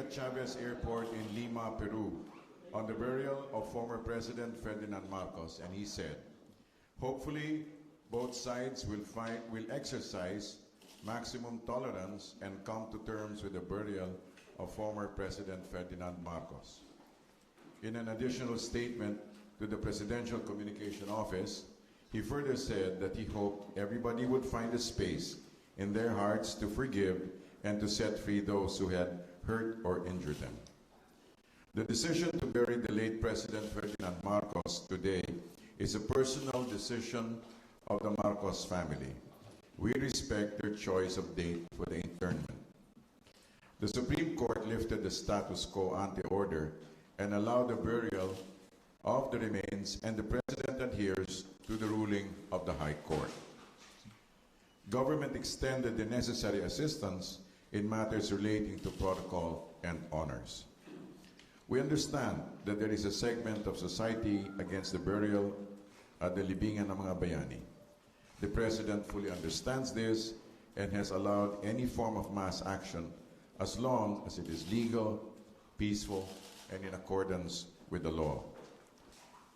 at Chavez Airport in Lima, Peru, on the burial of former President Ferdinand Marcos, and he said, "Hopefully, both sides will exercise maximum tolerance and come to terms with the burial of former President Ferdinand Marcos." In an additional statement to the Presidential Communication Office, he further said that he hoped everybody would find a space in their hearts to forgive and to set free those who had hurt or injured them. The decision to bury the late President Ferdinand Marcos today is a personal decision of the Marcos family. We respect their choice of date for the interment. The Supreme Court lifted the status quo ante order and allowed the burial of the remains, and the President adheres to the ruling of the High Court. Government extended the necessary assistance in matters relating to protocol and honors. We understand that there is a segment of society against the burial at the libingan ng mga bayani. The President fully understands this and has allowed any form of mass action as long as it is legal, peaceful, and in accordance with the law.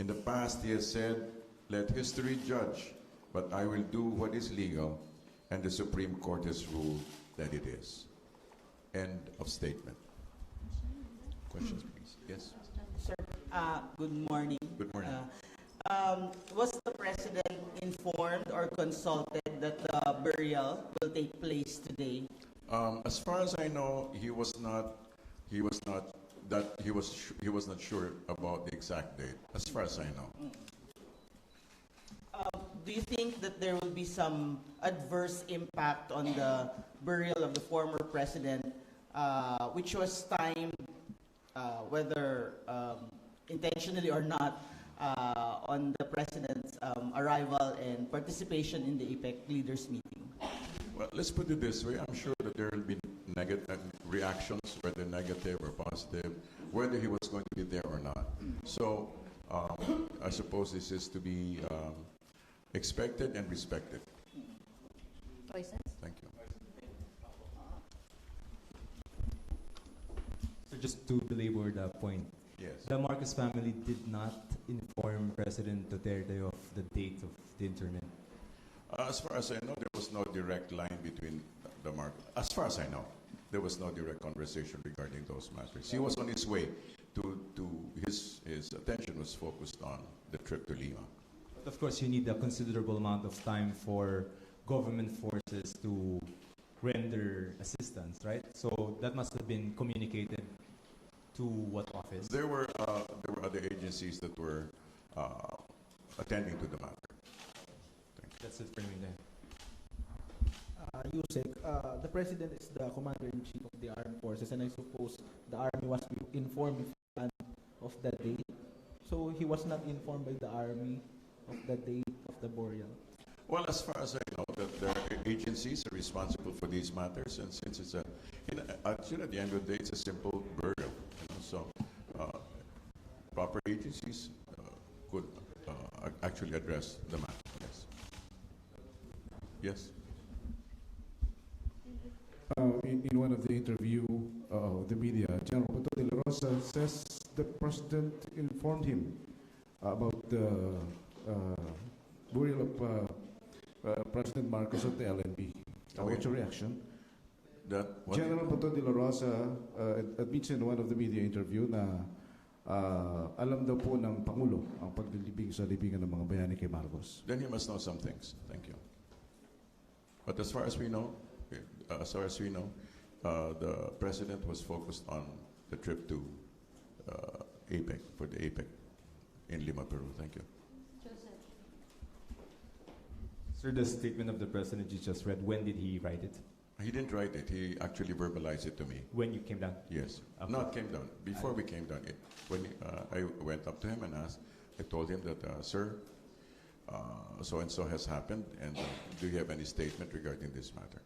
In the past, he has said, "Let history judge, but I will do what is legal," and the Supreme Court has ruled that it is. End of statement. Questions, please. Yes? Sir, good morning. Good morning. Was the President informed or consulted that the burial will take place today? As far as I know, he was not sure about the exact date, as far as I know. Do you think that there will be some adverse impact on the burial of the former president, which was timed, whether intentionally or not, on the president's arrival and participation in the APEC leaders meeting? Well, let's put it this way. I'm sure that there will be negative reactions, whether negative or positive, whether he was going to be there or not. So I suppose this is to be expected and respected. Thank you. So just to belabor the point, Yes. the Marcos family did not inform President Duterte of the date of the interment. As far as I know, there was no direct line between the Marcos. As far as I know, there was no direct conversation regarding those matters. He was on his way to his attention was focused on the trip to Lima. But of course, you need a considerable amount of time for government forces to render assistance, right? So that must have been communicated to what office? There were other agencies that were attending to the matter. That's it for me then. Yusek, the President is the Commander-in-Chief of the Armed Forces, and I suppose the Army was informed beforehand of that date. So he was not informed by the Army of the date of the burial. Well, as far as I know, that there are agencies are responsible for these matters, and since it's actually at the end of the day, it's a simple burial. So proper agencies could actually address the matter. Yes. Yes. In one of the interview of the media, General Pato de la Rosa says the President informed him about the burial of President Marcos at the LNB. What's your reaction? General Pato de la Rosa admits in one of the media interview na alam daw po ng Pangulo ang paglilibing sa libingan ng mga bayani kay Marcos. Then he must know some things. Thank you. But as far as we know, the President was focused on the trip to APEC, for the APEC in Lima, Peru. Thank you. Joseph. Sir, the statement of the President you just read, when did he write it? He didn't write it. He actually verbalized it to me. When you came down? Yes. Okay. Not came down. Before we came down. When I went up to him and asked, I told him that, sir, so-and-so has happened, and do you have any statement regarding this matter?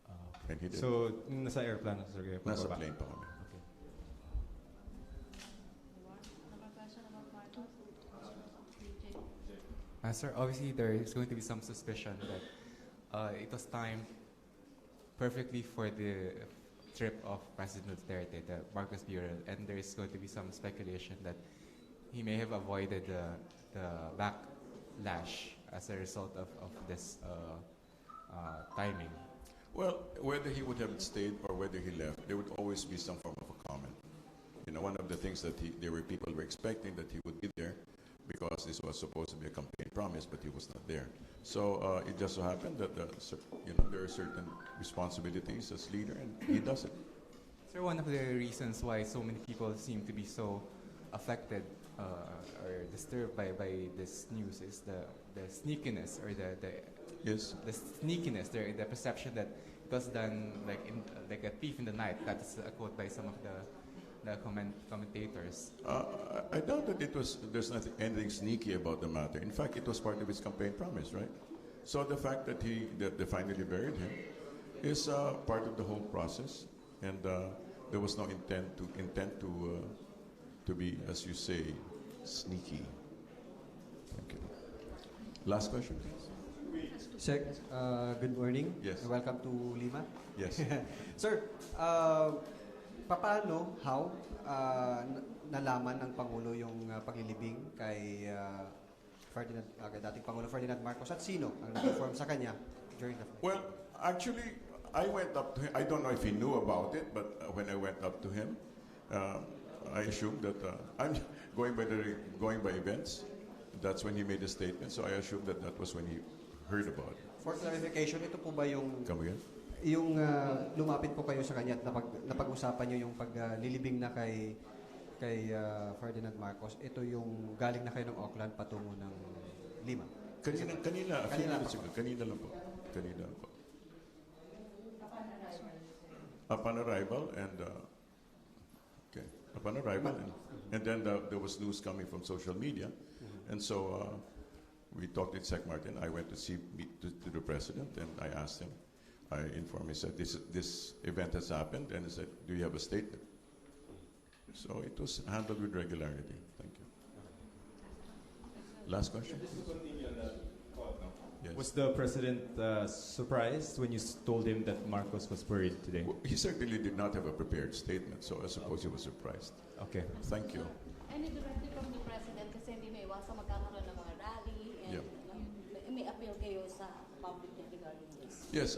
Okay. And he did. So, nasa airplane, sir? Nasa plane pa kami. Okay. Sir, obviously there is going to be some suspicion that it was timed perfectly for the trip of President Duterte, the Marcos Bureau, and there is going to be some speculation that he may have avoided the backlash as a result of this timing. Well, whether he would have stayed or whether he left, there would always be some form of a comment. You know, one of the things that there were people were expecting that he would be there because this was supposed to be a campaign promise, but he was not there. So it just so happened that there are certain responsibilities as leader, and he does it. Sir, one of the reasons why so many people seem to be so affected or disturbed by this news is the sneakiness or Yes. the sneakiness, the perception that it was done like a thief in the night. That's a quote by some of the commentators. I doubt that there's nothing anything sneaky about the matter. In fact, it was part of his campaign promise, right? So the fact that they finally buried him is part of the whole process, and there was no intent to be, as you say, sneaky. Thank you. Last question, please. Sec, good morning. Yes. Welcome to Lima. Yes. Sir, how nalaman ng Pangulo yung paglilibing kay dating Pangulo Ferdinand Marcos at sino ang nag-inform sa kanya during the... Well, actually, I went up to him. I don't know if he knew about it, but when I went up to him, I assumed that I'm going by events. That's when he made a statement. So I assumed that was when he heard about it. For clarification, ito po ba yung... Come again? Yung lumapit po kayo sa kanya at napag-usapan nyo yung paglilibing na kay Ferdinand Marcos, ito yung galing na kayo ng Auckland patungo ng Lima? Kanina lang po. Upon arrival and then there was news coming from social media, and so we talked with Sec Martin. I went to the president, and I asked him. I informed him. He said this event has happened, and he said, "Do you have a statement?" So it was handled with regularity. Thank you. Last question. Yes. Was the president surprised when you told him that Marcos was buried today? Well, he certainly did not have a prepared statement, so I suppose he was surprised. Okay. Thank you. Any directive from the president kasi hindi may iwasan magkakaroon ng mga rally and may appeal kayo sa public regarding this? Yes,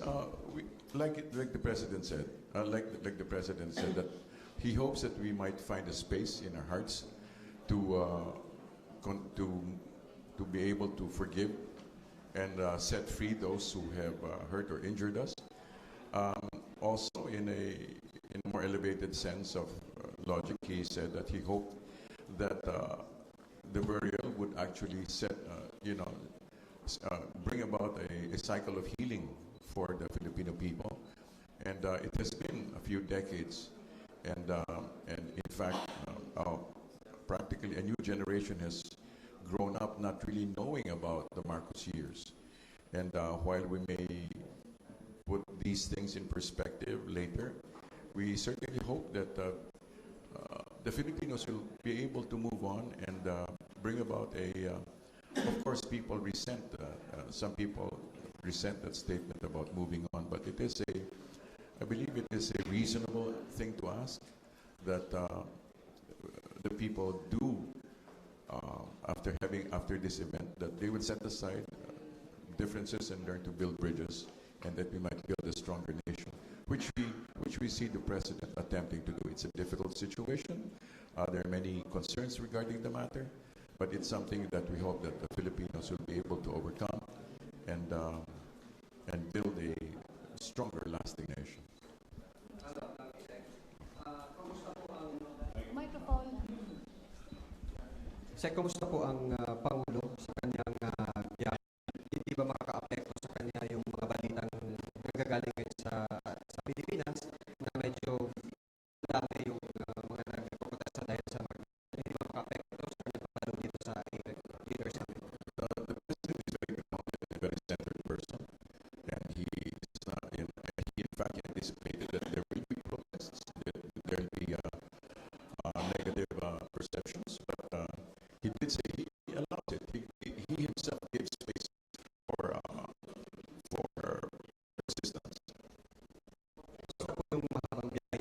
like the president said, the president said that he hopes that we might find a space in our hearts to be able to forgive and set free those who have hurt or injured us. Also, in a more elevated sense of logic, he said that he hoped that the burial would actually bring about a cycle of healing for the Filipino people, and it has been a few decades, and in fact, practically a new generation has grown up not really knowing about the Marcos years, and while we may put these things in perspective later, we certainly hope that the Filipinos will be able to move on and bring about of course, people resent, some people resent that statement about moving on, but I believe it is a reasonable thing to ask that the people do, after this event, that they would set aside differences and learn to build bridges, and that we might build a stronger nation, which we see the president attempting to do. It's a difficult situation. There are many concerns regarding the matter, but it's something that we hope that the Filipinos will be able to overcome and build a stronger, lasting nation. Microphone. Sec, kumusta po ang Pangulo sa kanyang biyahe? Hindi ba makaka-apekto sa kanya yung mga balitang nagagaling ngayon sa Pilipinas na medyo dami yung mga nagpupunta dahil sa mga hindi ba makaka-apekto sa kanya palo dito sa leader summit? The president is very grounded and a very centered person, and he in fact anticipated that there will be protests, that there will be negative perceptions, but he did say he allows it. He himself gives space for resistance. So po yung mahabang biyahe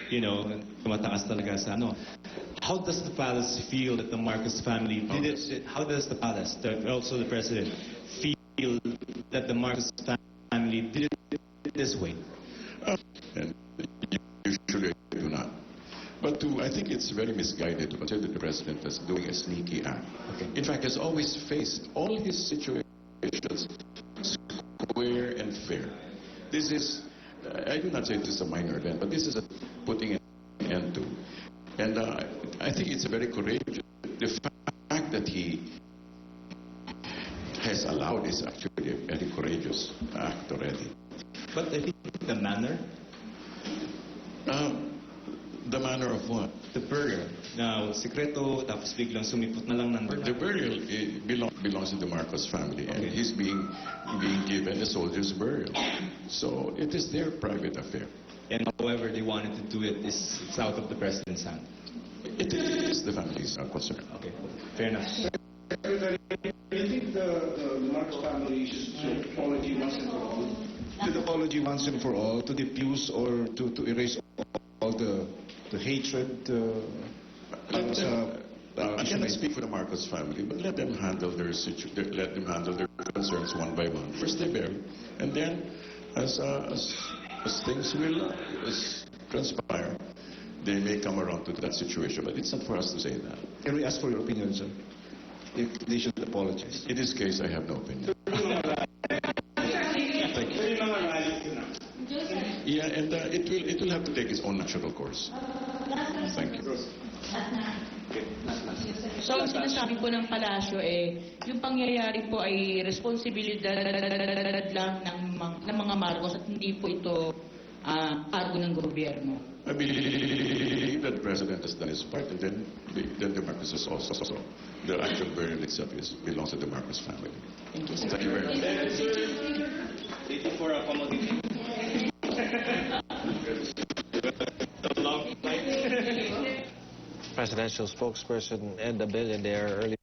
tumataas talaga sa ano. How does the palace feel that the Marcos family did it? How does the palace, also the president, feel that the Marcos family did it this way? And usually I do not. But I think it's very misguided to consider the president as doing a sneaky act. Okay. In fact, he's always faced all his situations square and fair. This is, I do not say this is a minor event, but this is a putting an end to. And I think it's a very courageous. The fact that he has allowed is actually a very courageous act already. But I think the manner, the manner of what? the burial, na sekreto, tapos biglang sumipot na lang ng The burial belongs to the Marcos family, and he's being given a soldier's burial. So it is their private affair. And however they wanted to do it, it's out of the president's hand. It is the family's concern. Okay, fair enough. Secretary, do you think the Marcos family should apology once and for all? Should apology once and for all to diffuse or to erase all the hatred? I cannot speak for the Marcos family, but let them handle their concerns one by one. First they bury, and then as things will transpire, they may come around to that situation. But it's not for us to say that. Can we ask for your opinion, sir? If they should apologize. In this case, I have no opinion. Thank you. Yeah, and it will have to take its own natural course. Thank you. So, ang sinasabi po ng palasyo yung pangyayari po ay responsibilidad lang ng mga Marcos at hindi po ito cargo ng gobyerno. I believe that the president has done his part, and then the Marcos is also. The actual burial itself belongs to the Marcos family. Thank you, sir. Thank you very much. Thank you for accommodating. Presidential spokesperson Ed Abella there earlier